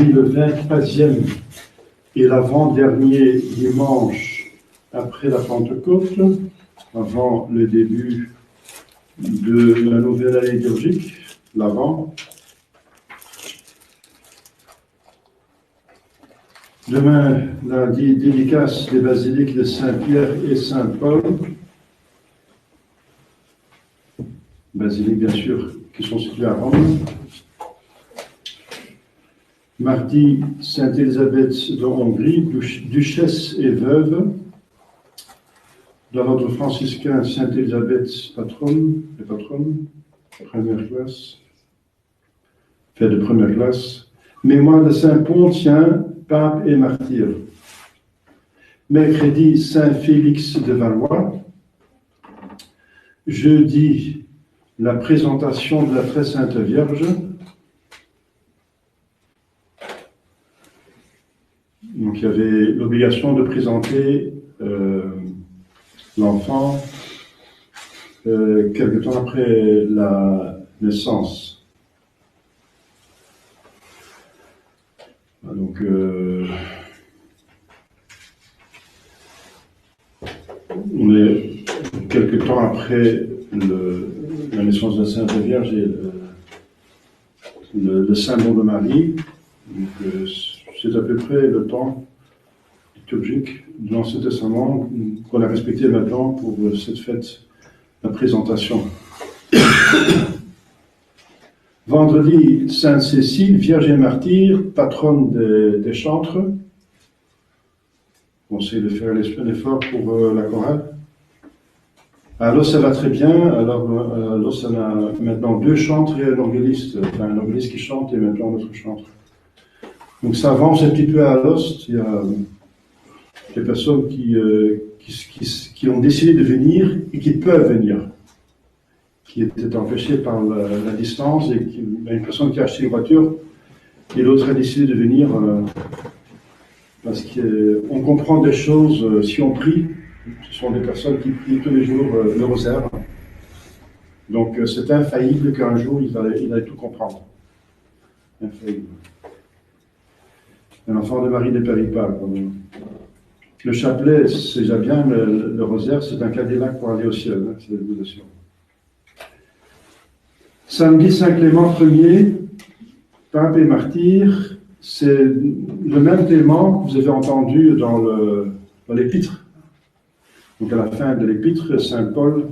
aujourd'hui le 23e et l'avant-dernier dimanche après la Pentecôte, avant le début de la nouvelle année liturgique, l'avant. Demain, lundi, dédicace des basiliques de Saint-Pierre et Saint-Paul. Basiliques, bien sûr, qui sont situées à Rome. Mardi, Sainte Élisabeth de Hongrie, duchesse et veuve. Dans l'ordre franciscain, Sainte Élisabeth, patronne, première classe, fait de première classe. Mémoire de Saint Pontien, pape et martyr. Mercredi, Saint Félix de Valois. Jeudi, la présentation de la Très Sainte Vierge. Donc il y avait l'obligation de présenter l'enfant quelque temps après la naissance. Donc on est quelque temps après la naissance de la Sainte Vierge et le symbole de Marie. Donc, c'est à peu près le temps liturgique de l'Ancien Testament qu'on a respecté maintenant pour cette fête, la présentation. Vendredi, Sainte Cécile, Vierge et martyre, patronne des chantres. On essaie de faire un effort pour la chorale. Alors ça va très bien. Alors on a maintenant 2 chantres et un organiste qui chante et maintenant un autre chantre. Donc ça avance un petit peu à l'ost. Il y a des personnes qui ont décidé de venir et qui peuvent venir, qui étaient empêchées par la distance, et il y a une personne qui a acheté une voiture et l'autre a décidé de venir parce qu'on comprend des choses si on prie. Ce sont des personnes qui prient tous les jours le rosaire. Donc c'est infaillible qu'un jour il va tout comprendre. Infaillible. Un enfant de Marie ne périt pas. Le chapelet, c'est déjà bien, mais le rosaire, c'est un Cadillac pour aller au ciel. C'est l'évolution. Samedi, Saint Clément Ier, pape et martyr, c'est le même Clément que vous avez entendu dans l'épître. Donc à la fin de l'épître, Saint Paul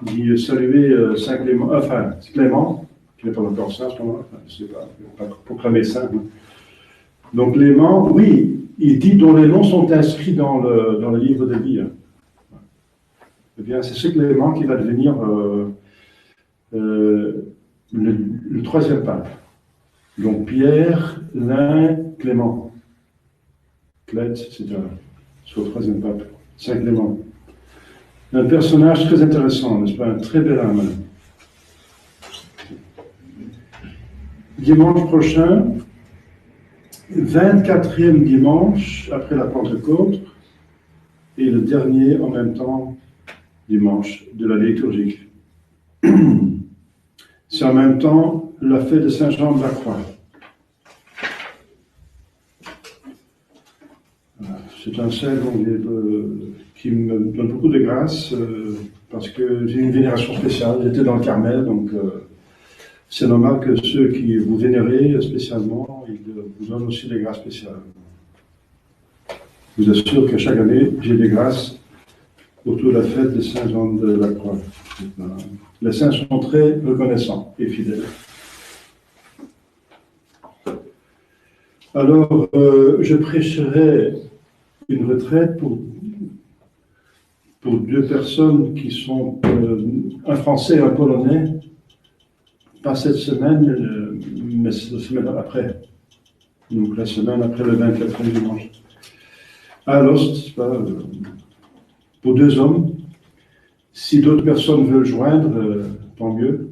dit saluer Saint Clément, Clément, qui n'est pas encore saint à ce moment-là, je ne sais pas proclamer saint. Donc Clément, oui, il dit dont les noms sont inscrits dans le livre de vie. Eh bien, c'est ce Clément qui va devenir le 3e pape. Donc Pierre, Lin, Clément. Clet, c'est le 3e pape, Saint Clément. Un personnage très intéressant, n'est-ce pas? Un très bel âme. Dimanche prochain, 24e dimanche après la Pentecôte, et le dernier en même temps dimanche de l'année liturgique. C'est en même temps la fête de Saint Jean de la Croix. C'est un saint qui me donne beaucoup de grâce parce que j'ai une vénération spéciale. J'étais dans le Carmel, donc c'est normal que ceux qui vous vénérez spécialement, ils vous donnent aussi des grâces spéciales. Je vous assure qu'à chaque année, j'ai des grâces autour de la fête de Saint Jean de la Croix. Les saints sont très reconnaissants et fidèles. Alors, je prêcherai une retraite pour 2 personnes qui sont un Français et un Polonais, pas cette semaine, mais la semaine après. Donc la semaine après le 24e dimanche. À l'Ost, pour 2 hommes. Si d'autres personnes veulent joindre, tant mieux.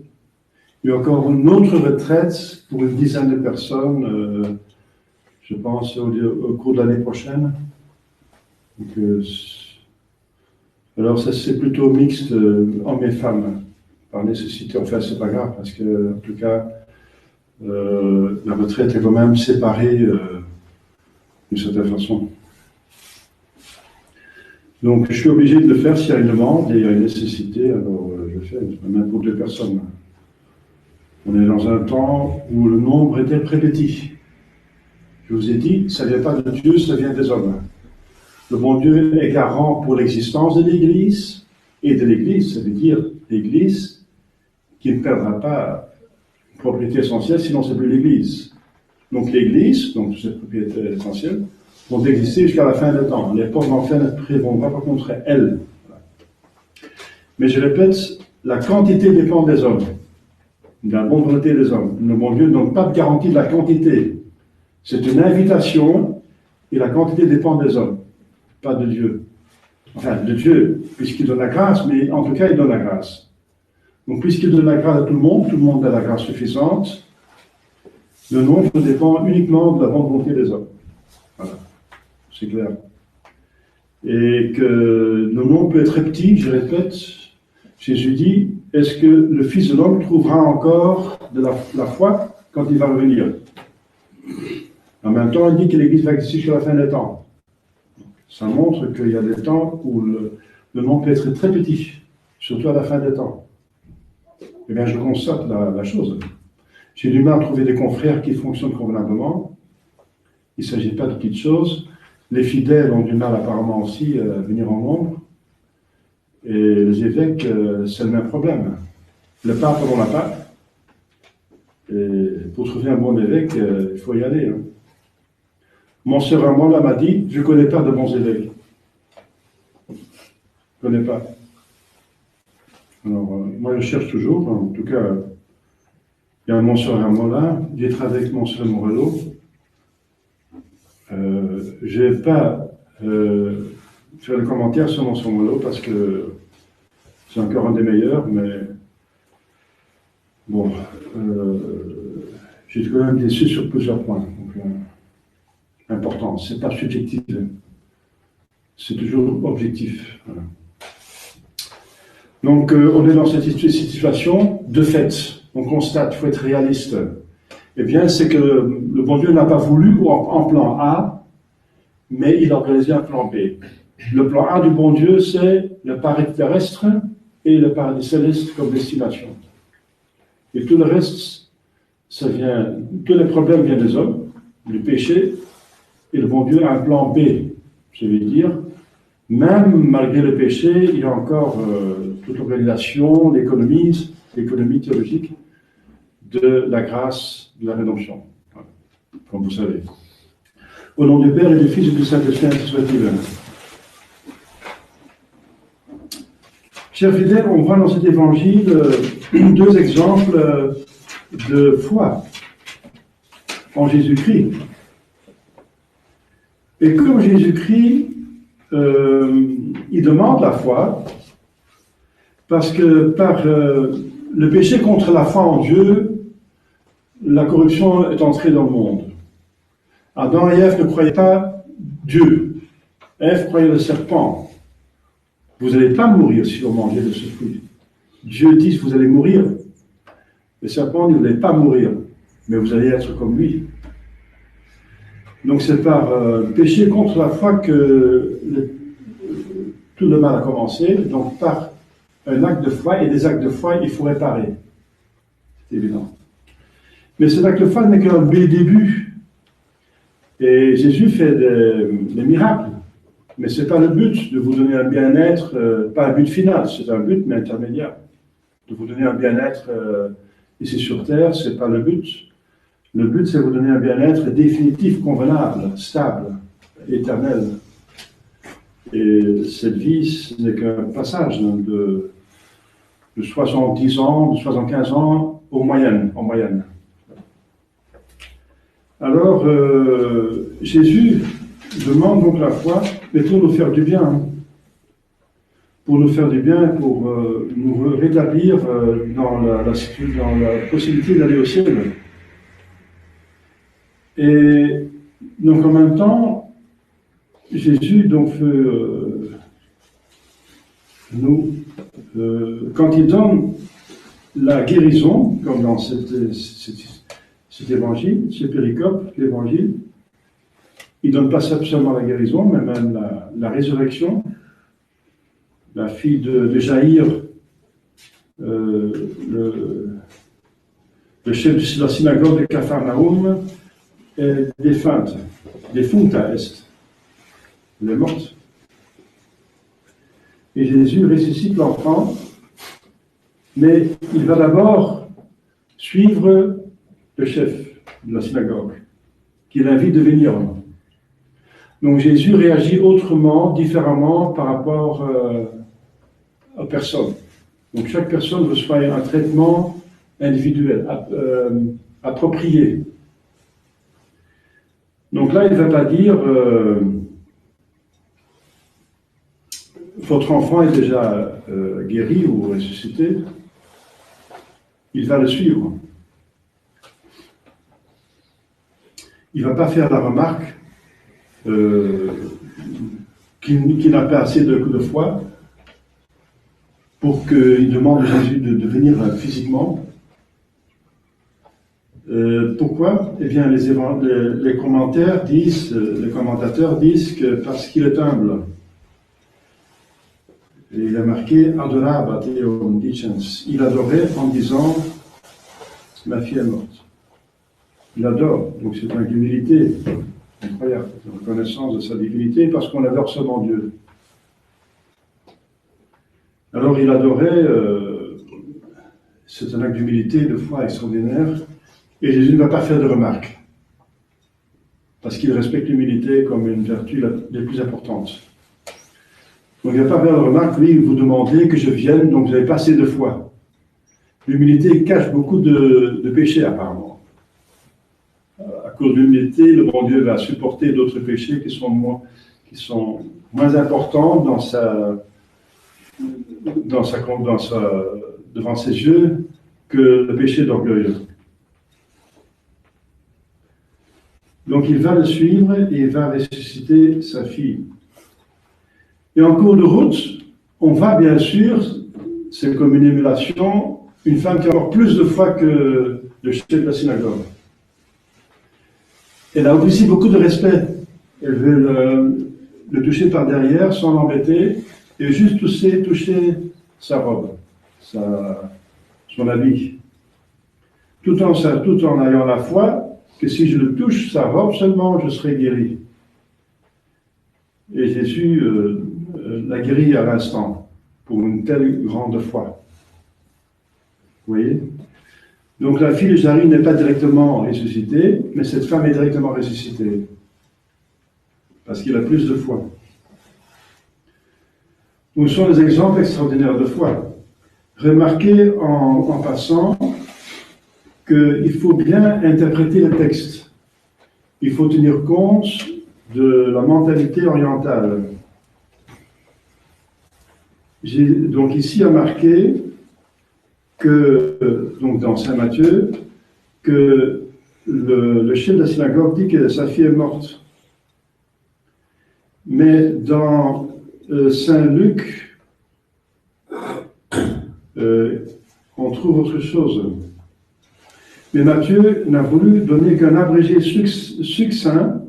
Il y a encore une autre retraite pour une dizaine de personnes, je pense, au cours de l'année prochaine. Donc, alors, ça c'est plutôt mixte, hommes et femmes, par nécessité. Enfin, c'est pas grave, parce que, en tout cas, la retraite est quand même séparée d'une certaine façon. Donc je suis obligé de le faire s'il y a une demande et il y a une nécessité, alors je le fais, même pour 2 personnes. On est dans un temps où le nombre était très petit. Je vous ai dit, ça ne vient pas de Dieu, ça vient des hommes. Le bon Dieu est garant pour l'existence de l'Église, et de l'Église, ça veut dire l'Église qui ne perdra pas une propriété essentielle, sinon c'est plus l'Église. Donc l'Église, donc cette propriété essentielle, vont exister jusqu'à la fin des temps. Les portes d'enfer ne prévaudront pas contre elles. Mais je répète, la quantité dépend des hommes, de la bonne volonté des hommes. Le bon Dieu ne donne pas de garantie de la quantité. C'est une invitation, et la quantité dépend des hommes, pas de Dieu. Enfin, de Dieu, puisqu'il donne la grâce, mais en tout cas, il donne la grâce. Donc, puisqu'il donne la grâce à tout le monde a la grâce suffisante, le nombre dépend uniquement de la bonne volonté des hommes. Voilà, c'est clair. Et que le nombre peut être très petit, je répète, Jésus dit, est-ce que le Fils de l'homme trouvera encore de la foi quand il va revenir? En même temps, il dit que l'Église va exister jusqu'à la fin des temps. Ça montre qu'il y a des temps où le nombre peut être très petit, surtout à la fin des temps. Eh bien, je constate la chose. J'ai du mal à trouver des confrères qui fonctionnent convenablement. Il ne s'agit pas de petites choses. Les fidèles ont du mal apparemment aussi à venir en nombre. Et les évêques, c'est le même problème. Le pape on l'a pas. Et pour trouver un bon évêque, il faut y aller. Monseigneur Ramola m'a dit, je ne connais pas de bons évêques. Je ne connais pas. Alors, moi je cherche toujours, en tout cas, il y a un Monseigneur Ramola, j'ai travaillé avec Monseigneur Morello. Je ne vais pas faire le commentaire sur Monseigneur Morello parce que c'est encore un des meilleurs, mais bon, j'ai quand même déçu sur plusieurs points. Donc, important, c'est pas subjectif, c'est toujours objectif. Voilà. Donc, on est dans cette situation de fait. On constate, il faut être réaliste. Eh bien, c'est que le bon Dieu n'a pas voulu en plan A, mais il a organisé un plan B. Le plan A du bon Dieu, c'est le paradis terrestre et le paradis céleste comme destination. Et tout le reste, tous les problèmes viennent des hommes, du péché, et le bon Dieu a un plan B. Je veux dire, même malgré le péché, il y a encore toute l'organisation, l'économie théologique de la grâce de la rédemption, voilà, comme vous savez. Au nom du Père et du Fils et du Saint-Esprit, ainsi soit-il. Chers fidèles, on voit dans cet évangile 2 exemples de foi en Jésus-Christ. Et comme Jésus-Christ, il demande la foi, parce que par le péché contre la foi en Dieu, la corruption est entrée dans le monde. Adam et Ève ne croyaient pas Dieu. Ève croyait le serpent. Vous n'allez pas mourir si vous mangez de ce fruit. Dieu dit que vous allez mourir. Le serpent dit vous n'allez pas mourir, mais vous allez être comme lui. Donc c'est par péché contre la foi que tout le mal a commencé. Donc par un acte de foi et des actes de foi, il faut réparer. C'est évident. Mais cet acte de foi n'est qu'un début. Et Jésus fait des miracles. Mais ce n'est pas le but de vous donner un bien-être, pas un but final, c'est un but mais intermédiaire. De vous donner un bien-être ici sur terre, ce n'est pas le but. Le but, c'est de vous donner un bien-être définitif, convenable, stable, éternel. Et cette vie, ce n'est qu'un passage de 70 ans, de 75 ans en moyenne. Alors, Jésus demande donc la foi, mais pour nous faire du bien. Pour nous faire du bien, pour nous rétablir dans la possibilité d'aller au ciel. Et donc en même temps, Jésus donc quand il donne la guérison, comme dans cette cet évangile, ce péricope, l'évangile, il ne donne pas seulement la guérison, mais même la résurrection. La fille de Jaïr, le chef de la synagogue de Capharnaüm, est défunte à Est. Elle est morte. Et Jésus ressuscite l'enfant, mais il va d'abord suivre le chef de la synagogue, qui l'invite de venir. Donc Jésus réagit autrement, différemment par rapport aux personnes. Donc chaque personne reçoit un traitement individuel, approprié. Donc là, il ne va pas dire votre enfant est déjà guéri ou ressuscité. Il va le suivre. Il ne va pas faire la remarque qu'il n'a pas assez de foi pour qu'il demande à Jésus de venir physiquement. Pourquoi? Eh bien, les commentateurs disent que parce qu'il est humble. Et il a marqué Adoraba Theon Dicens. Il adorait en disant ma fille est morte. Il adore, donc c'est une humilité incroyable, une reconnaissance de sa divinité parce qu'on adore seulement Dieu. Alors il adorait, c'est un acte d'humilité, de foi extraordinaire, et Jésus ne va pas faire de remarques, parce qu'il respecte l'humilité comme une vertu la plus importante. Donc il ne va pas faire de remarques, oui, vous demandez que je vienne, donc vous n'avez pas assez de foi. L'humilité cache beaucoup de péchés apparemment. À cause de l'humilité, le bon Dieu va supporter d'autres péchés qui sont moins importants devant ses yeux que le péché d'orgueil. Donc il va le suivre et il va ressusciter sa fille. Et en cours de route, on va bien sûr, c'est comme une émulation, une femme qui a encore plus de foi que le chef de la synagogue. Elle a aussi beaucoup de respect. Elle veut le toucher par derrière sans l'embêter et juste toucher sa robe, son habit. Tout en ayant la foi que si je le touche, sa robe seulement, je serai guéri. Et Jésus l'a guéri à l'instant pour une telle grande foi. Vous voyez? Donc la fille de Jaïr n'est pas directement ressuscitée, mais cette femme est directement ressuscitée. Parce qu'il a plus de foi. Donc ce sont des exemples extraordinaires de foi. Remarquez en passant qu'il faut bien interpréter le texte. Il faut tenir compte de la mentalité orientale. J'ai donc ici à marquer que, donc dans Saint Matthieu, que le chef de la synagogue dit que sa fille est morte. Mais dans Saint Luc, on trouve autre chose. Mais Matthieu n'a voulu donner qu'un abrégé succinct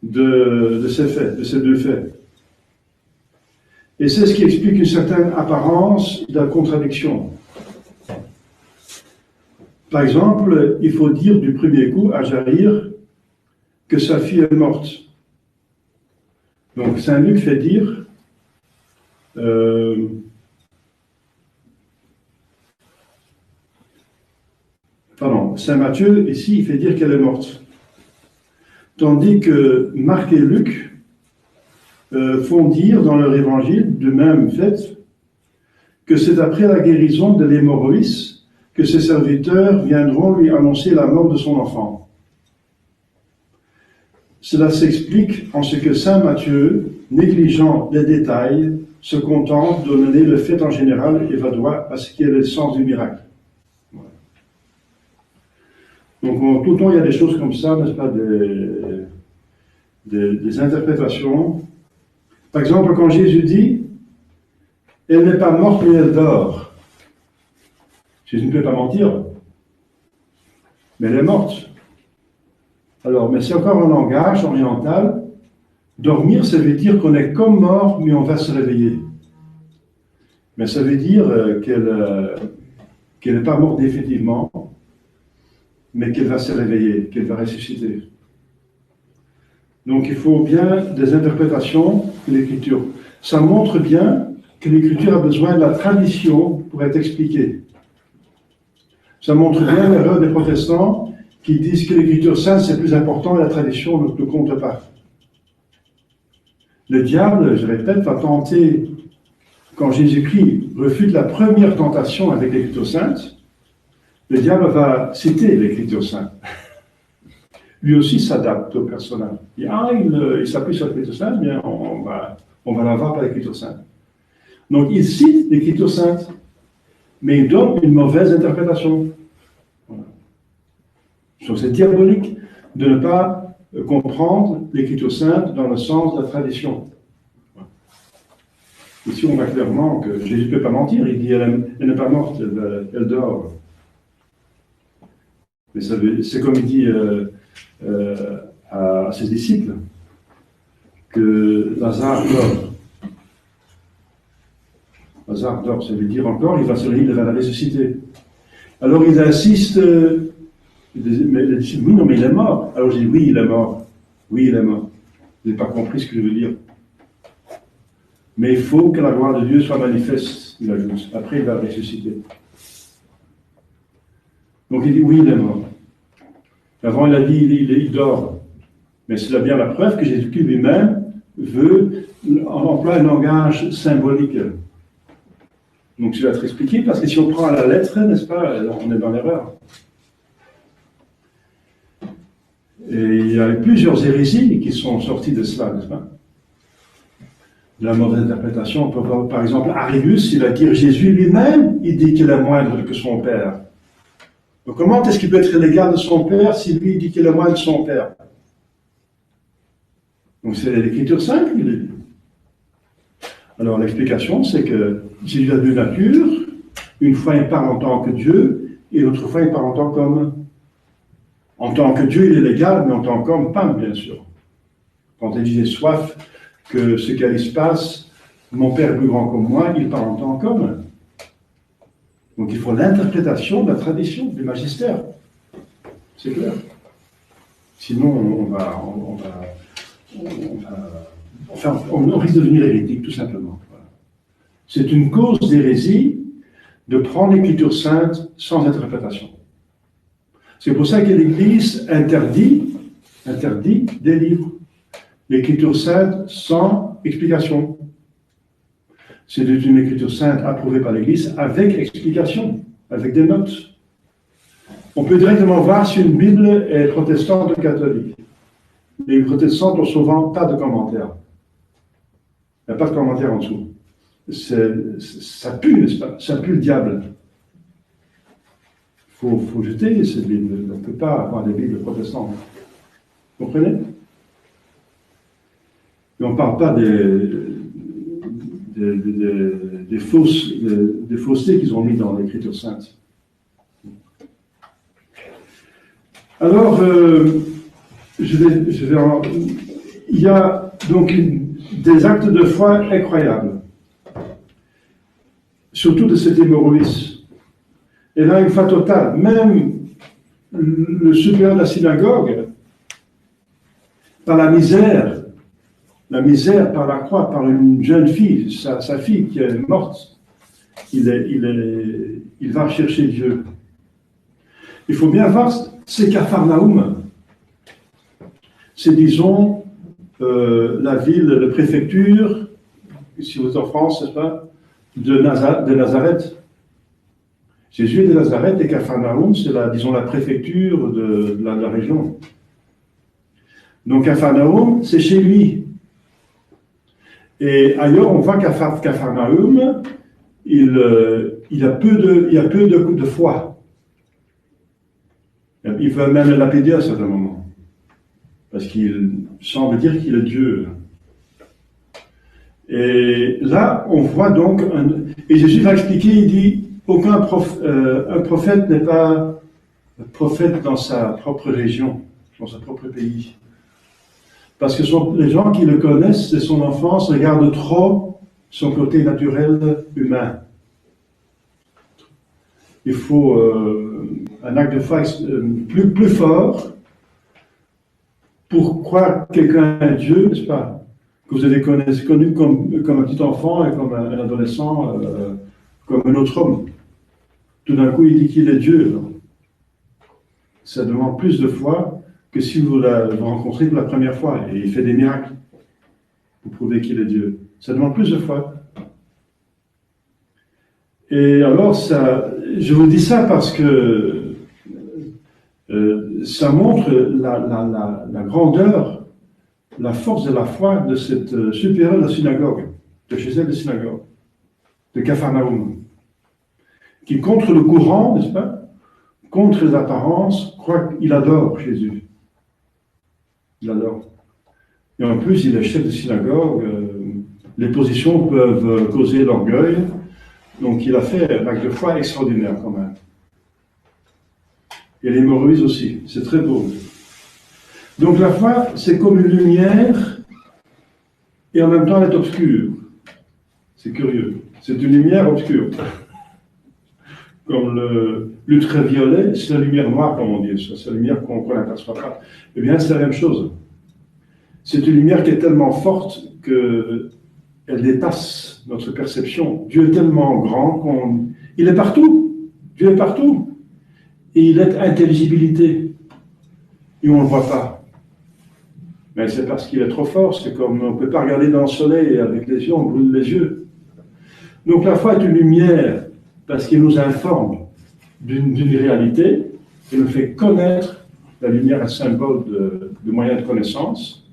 de ces deux faits. Et c'est ce qui explique une certaine apparence de contradiction. Par exemple, il faut dire du premier coup à Jaïr que sa fille est morte. Donc Saint Luc fait dire Saint Matthieu, ici, il fait dire qu'elle est morte. Tandis que Marc et Luc font dire dans leur évangile, de même fait, que c'est après la guérison de l'hémorroïs que ses serviteurs viendront lui annoncer la mort de son enfant. Cela s'explique en ce que Saint Matthieu, négligeant les détails, se contente de donner le fait en général et va droit à ce qui est le sens du miracle. Donc tout le temps il y a des choses comme ça, n'est-ce pas, des interprétations. Par exemple, quand Jésus dit « Elle n'est pas morte, mais elle dort », Jésus ne peut pas mentir. mais elle est morte. Alors, mais c'est encore un langage oriental. Dormir, ça veut dire qu'on est comme mort, mais on va se réveiller. Mais ça veut dire qu'elle n'est pas morte définitivement, mais qu'elle va se réveiller, qu'elle va ressusciter. Donc il faut bien des interprétations de l'Écriture. Ça montre bien que l'Écriture a besoin de la tradition pour être expliquée. Ça montre bien l'erreur des protestants qui disent que l'Écriture sainte c'est plus important et la tradition ne compte pas. Le diable, je répète, va tenter, quand Jésus-Christ refute la première tentation avec l'Écriture sainte, le diable va citer l'Écriture sainte. Lui aussi s'adapte au personnage. Il s'appuie sur l'Écriture sainte, bien on va l'avoir par l'Écriture sainte. Donc il cite l'Écriture sainte, mais il donne une mauvaise interprétation. Voilà. Donc c'est diabolique de ne pas comprendre l'Écriture sainte dans le sens de la tradition. Ici on voit clairement que Jésus ne peut pas mentir, il dit elle n'est pas morte, elle dort. Mais c'est comme il dit à ses disciples que Lazare dort. Lazare dort, ça veut dire encore il va se réveiller, il va la ressusciter. Alors il insiste, mais les disciples, oui, non, mais il est mort. Alors je dis, oui, il est mort. Oui, il est mort. Vous n'avez pas compris ce que je veux dire. Mais il faut que la gloire de Dieu soit manifeste, il ajoute. Après, il va ressusciter. Donc il dit, oui, il est mort. Avant, il a dit, il dort. Mais c'est bien la preuve que Jésus-Christ lui-même emploie un langage symbolique. Donc je vais être expliqué, parce que si on prend à la lettre, n'est-ce pas, on est dans l'erreur. Et il y a eu plusieurs hérésies qui sont sorties de cela, n'est-ce pas? De la mauvaise interprétation, on peut voir par exemple Arius, il va dire Jésus lui-même, il dit qu'il est moindre que son Père. Donc comment est-ce qu'il peut être l'égal de son Père si lui dit qu'il est moindre que son Père? Donc c'est l'Écriture sainte qui le dit. Alors l'explication, c'est que Jésus a deux natures, une fois il parle en tant que Dieu, et l'autre fois il parle en tant qu'homme. En tant que Dieu, il est l'égal, mais en tant qu'homme, pas, bien sûr. Quand il dit j'ai soif que ce qui se passe, mon Père est plus grand que moi, il parle en tant qu'homme. Donc il faut l'interprétation de la tradition, du magistère. C'est clair. Sinon, on risque de devenir hérétique, tout simplement. Voilà. C'est une cause d'hérésie de prendre l'Écriture sainte sans interprétation. C'est pour ça que l'Église interdit des livres. L'Écriture sainte sans explication. C'est une Écriture sainte approuvée par l'Église avec explication, avec des notes. On peut directement voir si une Bible est protestante ou catholique. Les protestants n'ont souvent pas de commentaires. Il n'y a pas de commentaire en dessous. Ça pue, n'est-ce pas? Ça pue le diable. Il faut jeter cette Bible. On ne peut pas avoir des Bibles protestantes. Vous comprenez? Et on ne parle pas des faussetés qu'ils ont mis dans l'Écriture sainte. Alors, il y a donc des actes de foi incroyables, surtout de cet hémorroïs. Et là, une foi totale. Même le supérieur de la synagogue, par la misère par la croix, par une jeune fille, sa fille qui est morte, il va chercher Dieu. Il faut bien voir, c'est Capharnaüm. C'est, disons, la ville, la préfecture, si vous êtes en France, n'est-ce pas, de Nazareth. Jésus est de Nazareth et Capharnaüm, c'est la préfecture de la région. Donc Capharnaüm, c'est chez lui. Et ailleurs, on voit qu'à Capharnaüm, il y a peu de foi. Il veut même le lapider à certains moments. Parce qu'il semble dire qu'il est Dieu. Et là, on voit donc... Et Jésus va expliquer, il dit, aucun un prophète n'est pas prophète dans sa propre région, dans son propre pays. Parce que les gens qui le connaissent de son enfance regardent trop son côté naturel humain. Il faut un acte de foi plus fort pour croire que quelqu'un est Dieu, n'est-ce pas? Que vous avez connu comme un petit enfant et comme un adolescent, comme un autre homme. Tout d'un coup, il dit qu'il est Dieu. Alors. Ça demande plus de foi que si vous le rencontrez pour la première fois. Et il fait des miracles pour prouver qu'il est Dieu. Ça demande plus de foi. Et alors, je vous dis ça parce que ça montre la grandeur, la force de la foi de cette supérieure de la synagogue, de chez elle de synagogue, de Capharnaüm, qui contre le courant, n'est-ce pas, contre les apparences, croit qu'il adore Jésus. Il adore. Et en plus, il est chef de synagogue, les positions peuvent causer l'orgueil, donc il a fait un acte de foi extraordinaire quand même. Et l'hémorroïde aussi, c'est très beau. Donc la foi, c'est comme une lumière, et en même temps elle est obscure. C'est curieux. C'est une lumière obscure. Comme l'ultraviolet, c'est la lumière noire, comme on dit, c'est la lumière qu'on n'aperçoit pas. Eh bien, c'est la même chose. C'est une lumière qui est tellement forte qu'elle dépasse notre perception. Dieu est tellement grand il est partout. Dieu est partout. Et il est intelligibilité. Et on ne le voit pas. Mais c'est parce qu'il est trop fort. C'est comme on ne peut pas regarder dans le soleil avec les yeux, on brûle les yeux. Donc la foi est une lumière parce qu'il nous informe d'une réalité et nous fait connaître. La lumière est symbole de moyen de connaissance.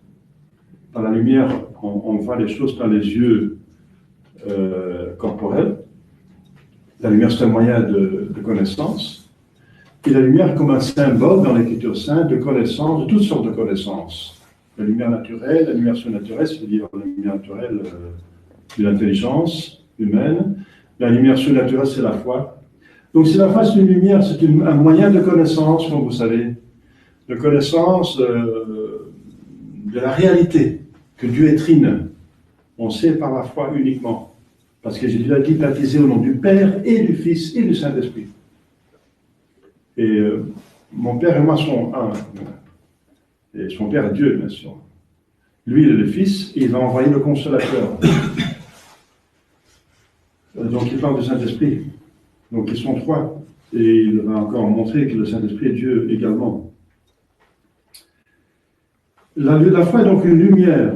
Par la lumière, on voit les choses par les yeux corporels. La lumière, c'est un moyen de connaissance. Et la lumière comme un symbole dans l'Écriture sainte de connaissance, de toutes sortes de connaissances. La lumière naturelle, la lumière surnaturelle, c'est-à-dire la lumière naturelle de l'intelligence humaine. La lumière surnaturelle, c'est la foi. Donc, si la foi, c'est une lumière, c'est un moyen de connaissance, comme vous savez, de connaissance de la réalité, que Dieu est trine. On sait par la foi uniquement. Parce que Jésus a dit baptisé au nom du Père et du Fils et du Saint-Esprit. Et mon Père et moi sont un. Et son Père est Dieu, bien sûr. Lui, il est le Fils, et il va envoyer le Consolateur. Donc, il parle du Saint-Esprit. Donc, ils sont trois. Et il va encore montrer que le Saint-Esprit est Dieu également. La foi est donc une lumière.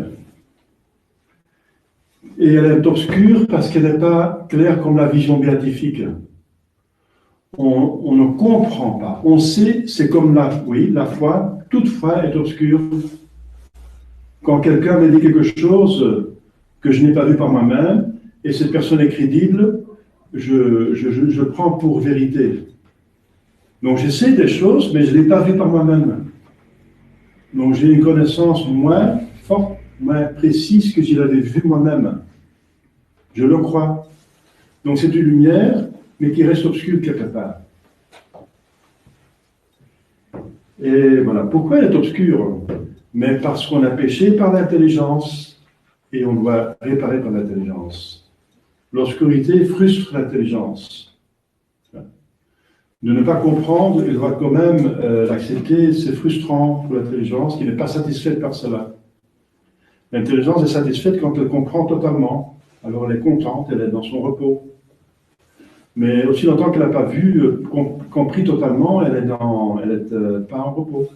Et elle est obscure parce qu'elle n'est pas claire comme la vision béatifique. On ne comprend pas. On sait, c'est comme la foi, toute foi est obscure. Quand quelqu'un me dit quelque chose que je n'ai pas vu par moi-même, et cette personne est crédible, je prends pour vérité. Donc je sais des choses, mais je ne l'ai pas vu par moi-même. Donc j'ai une connaissance moins forte, moins précise que je l'avais vu moi-même. Je le crois. Donc c'est une lumière, mais qui reste obscure quelque part. Et voilà. Pourquoi elle est obscure? Mais parce qu'on a péché par l'intelligence, et on doit réparer par l'intelligence. L'obscurité frustre l'intelligence. De ne pas comprendre, il doit quand même l'accepter, c'est frustrant pour l'intelligence qui n'est pas satisfaite par cela. L'intelligence est satisfaite quand elle comprend totalement. Alors elle est contente, elle est dans son repos. Mais aussi longtemps qu'elle n'a pas vu, compris totalement, elle est pas en repos.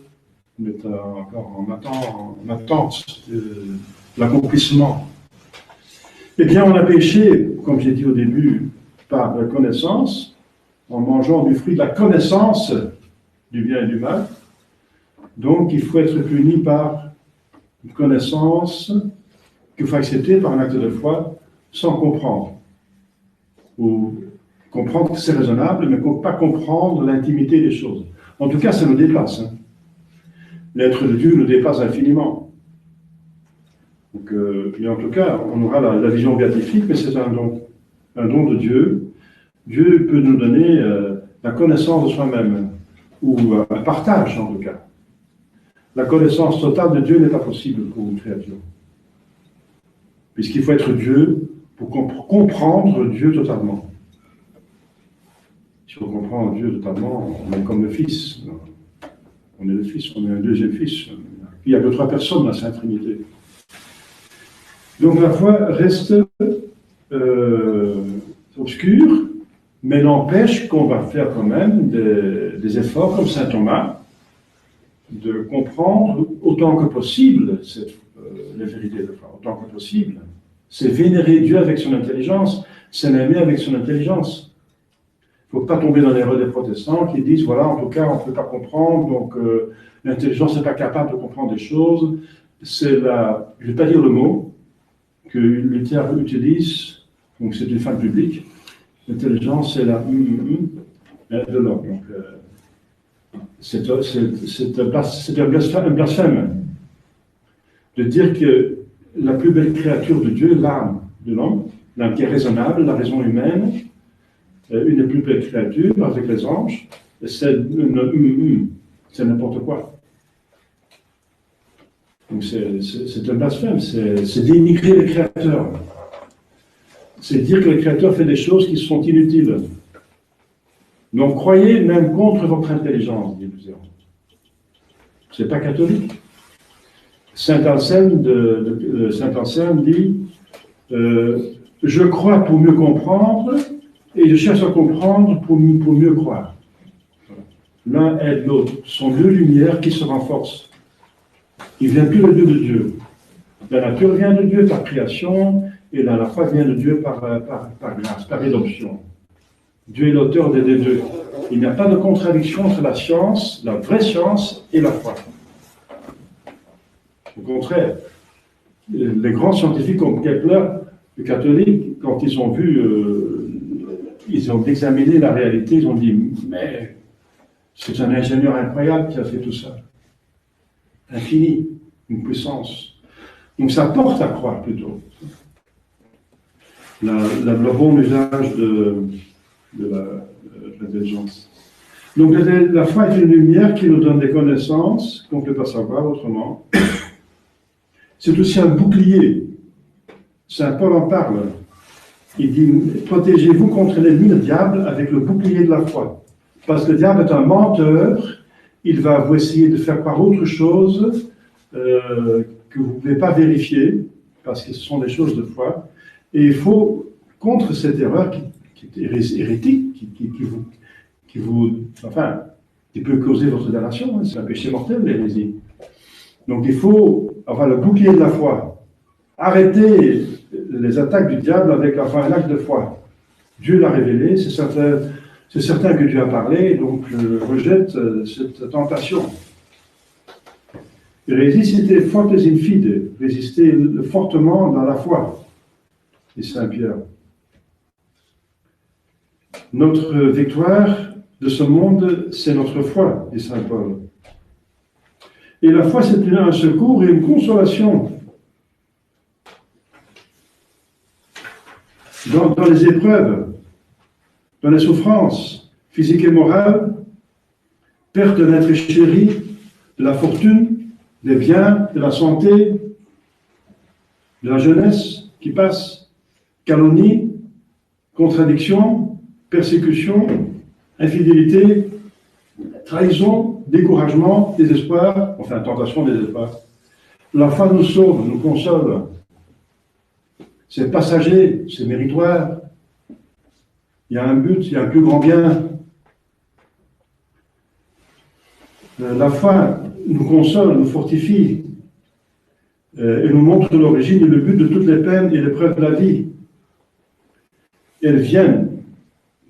Elle est encore en attente de l'accomplissement. Eh bien, on a péché, comme j'ai dit au début, par la connaissance, en mangeant du fruit de la connaissance du bien et du mal. Donc, il faut être puni par une connaissance qu'il faut accepter par un acte de foi sans comprendre. Ou comprendre que c'est raisonnable, mais pas comprendre l'intimité des choses. En tout cas, ça nous dépasse. Hein. L'être de Dieu nous dépasse infiniment. Donc, et en tout cas, on aura la vision béatifique, mais c'est un don de Dieu. Dieu peut nous donner la connaissance de soi-même. ou un partage en tout cas. La connaissance totale de Dieu n'est pas possible pour une créature. Puisqu'il faut être Dieu pour comprendre Dieu totalement. Si on comprend Dieu totalement, on est comme le Fils. On est le Fils, on est un deuxième Fils. Il y a que 3 personnes dans la Sainte Trinité. Donc la foi reste obscure, mais n'empêche qu'on va faire quand même des efforts comme saint Thomas de comprendre autant que possible les vérités de la foi, autant que possible. C'est vénérer Dieu avec son intelligence, c'est l'aimer avec son intelligence. Il ne faut pas tomber dans l'erreur des protestants qui disent, voilà, en tout cas, on ne peut pas comprendre, donc l'intelligence n'est pas capable de comprendre des choses. C'est la, je ne vais pas dire le mot, que Luther utilise, donc c'est une femme publique, l'intelligence c'est la de l'homme. Donc c'est un blasphème de dire que la plus belle créature de Dieu, l'âme de l'homme qui est raisonnable, la raison humaine, une des plus belles créatures avec les anges, c'est n'importe quoi. Donc c'est un blasphème, c'est dénigrer le Créateur. C'est dire que le Créateur fait des choses qui sont inutiles. Donc croyez même contre votre intelligence, dit Luther. C'est pas catholique. Saint Anselme dit je crois pour mieux comprendre et je cherche à comprendre pour mieux croire. L'un aide l'autre. Ce sont deux lumières qui se renforcent. Il vient plus les deux de Dieu. La nature vient de Dieu par création, et la foi vient de Dieu par grâce, par adoption. Dieu est l'auteur des deux. Il n'y a pas de contradiction entre la science, la vraie science, et la foi. Au contraire, les grands scientifiques comme Kepler, les catholiques, quand ils ont vu, ils ont examiné la réalité, ils ont dit, mais c'est un ingénieur incroyable qui a fait tout ça. Infini, une puissance. Donc ça porte à croire plutôt. Le bon usage de l'intelligence. Donc la foi est une lumière qui nous donne des connaissances qu'on ne peut pas savoir autrement. C'est aussi un bouclier. Saint Paul en parle. Il dit, protégez-vous contre l'ennemi, le diable, avec le bouclier de la foi. Parce que le diable est un menteur. Il va vous essayer de faire croire autre chose que vous ne pouvez pas vérifier, parce que ce sont des choses de foi. Et il faut, contre cette erreur qui est hérétique, qui peut causer votre damnation, hein, c'est un péché mortel, l'hérésie. Donc il faut avoir le bouclier de la foi. Arrêter les attaques du diable avec un acte de foi. Dieu l'a révélé, c'est certain que Dieu a parlé, donc je rejette cette tentation. Résistez fortes in fide, résistez fortement dans la foi, dit Saint Pierre. Notre victoire de ce monde, c'est notre foi, dit Saint Paul. Et la foi, c'est un secours et une consolation. Dans les épreuves, dans les souffrances physiques et morales, perte d'un être chéri, de la fortune, des biens, de la santé, de la jeunesse qui passe, calomnie, contradiction, persécution, infidélité, trahison, découragement, désespoir, enfin tentation, désespoir. La foi nous sauve, nous console. C'est passager, c'est méritoire. Il y a un but, il y a un plus grand bien. La foi nous console, nous fortifie, et nous montre l'origine et le but de toutes les peines et l'épreuve de la vie. Elles viennent,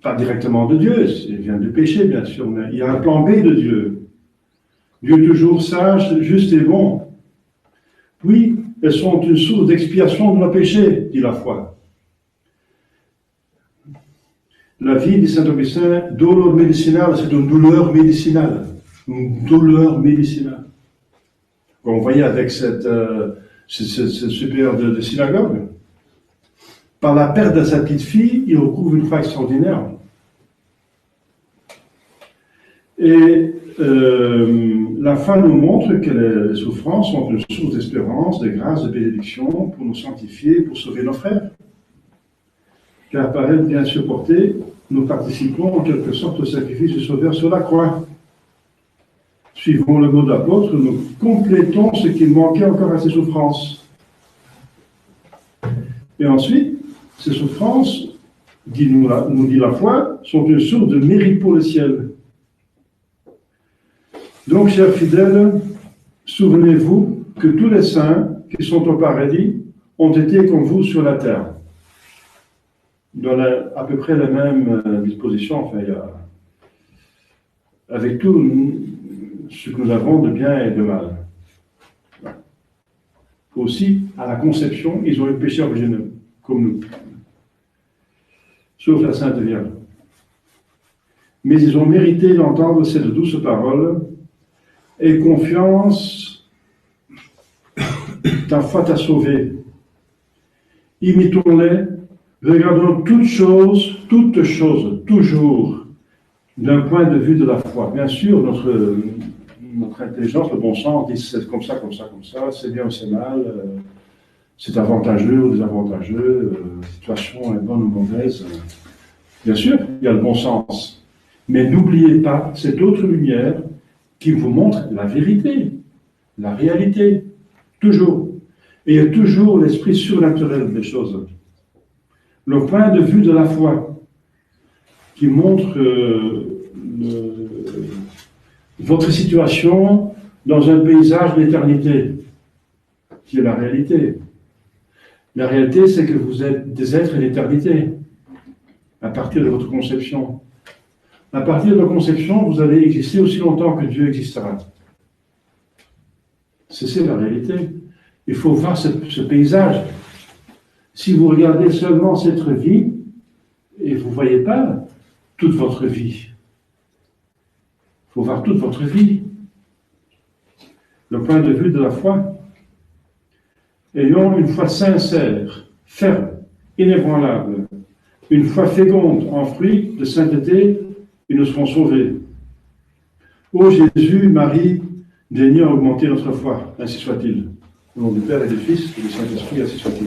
pas directement de Dieu, elles viennent du péché, bien sûr, mais il y a un plan B de Dieu. Dieu toujours sage, juste et bon. Puis, elles sont une source d'expiation de nos péchés, dit la foi. La vie, dit saint Augustin, dolor médicinale, c'est une douleur médicinale. Une douleur médicinale. On voyait avec cette supérieure de synagogue, par la perte de sa petite fille, il recouvre une foi extraordinaire. Et la fin nous montre que les souffrances sont une source d'espérance, de grâce, de bénédiction pour nous sanctifier, pour sauver nos frères. Car par elle bien supportée, nous participons en quelque sorte au sacrifice du Sauveur sur la croix. Suivant le mot de l'apôtre, nous complétons ce qui manquait encore à ces souffrances. Et ensuite, ces souffrances, nous dit la foi, sont une source de mérite pour le ciel. Donc, chers fidèles, souvenez-vous que tous les saints qui sont au paradis ont été comme vous sur la terre. Dans à peu près la même disposition, enfin, avec tout ce que nous avons de bien et de mal. Aussi, à la conception, ils ont eu le péché originel, comme nous. Sauf la Sainte Vierge. Mais ils ont mérité d'entendre cette douce parole. Et confiance, ta foi t'a sauvé. Imitons-les, regardons toutes choses, toujours, d'un point de vue de la foi. Bien sûr, notre intelligence, le bon sens, dit c'est comme ça, c'est bien ou c'est mal, c'est avantageux ou désavantageux, la situation est bonne ou mauvaise. Bien sûr, il y a le bon sens. Mais n'oubliez pas cette autre lumière qui vous montre la vérité, la réalité, toujours. Et il y a toujours l'esprit surnaturel des choses. Le point de vue de la foi, qui montre votre situation dans un paysage d'éternité, qui est la réalité. La réalité, c'est que vous êtes des êtres d'éternité, à partir de votre conception. À partir de la conception, vous allez exister aussi longtemps que Dieu existera. C'est la réalité. Il faut voir ce paysage. Si vous regardez seulement cette vie, et vous ne voyez pas toute votre vie, il faut voir toute votre vie. Le point de vue de la foi. Ayons une foi sincère, ferme, inébranlable, une foi féconde en fruits de sainteté, et nous serons sauvés. Ô Jésus, Marie, daignez augmenter notre foi, ainsi soit-il. Au nom du Père et du Fils et du Saint-Esprit, ainsi soit-il.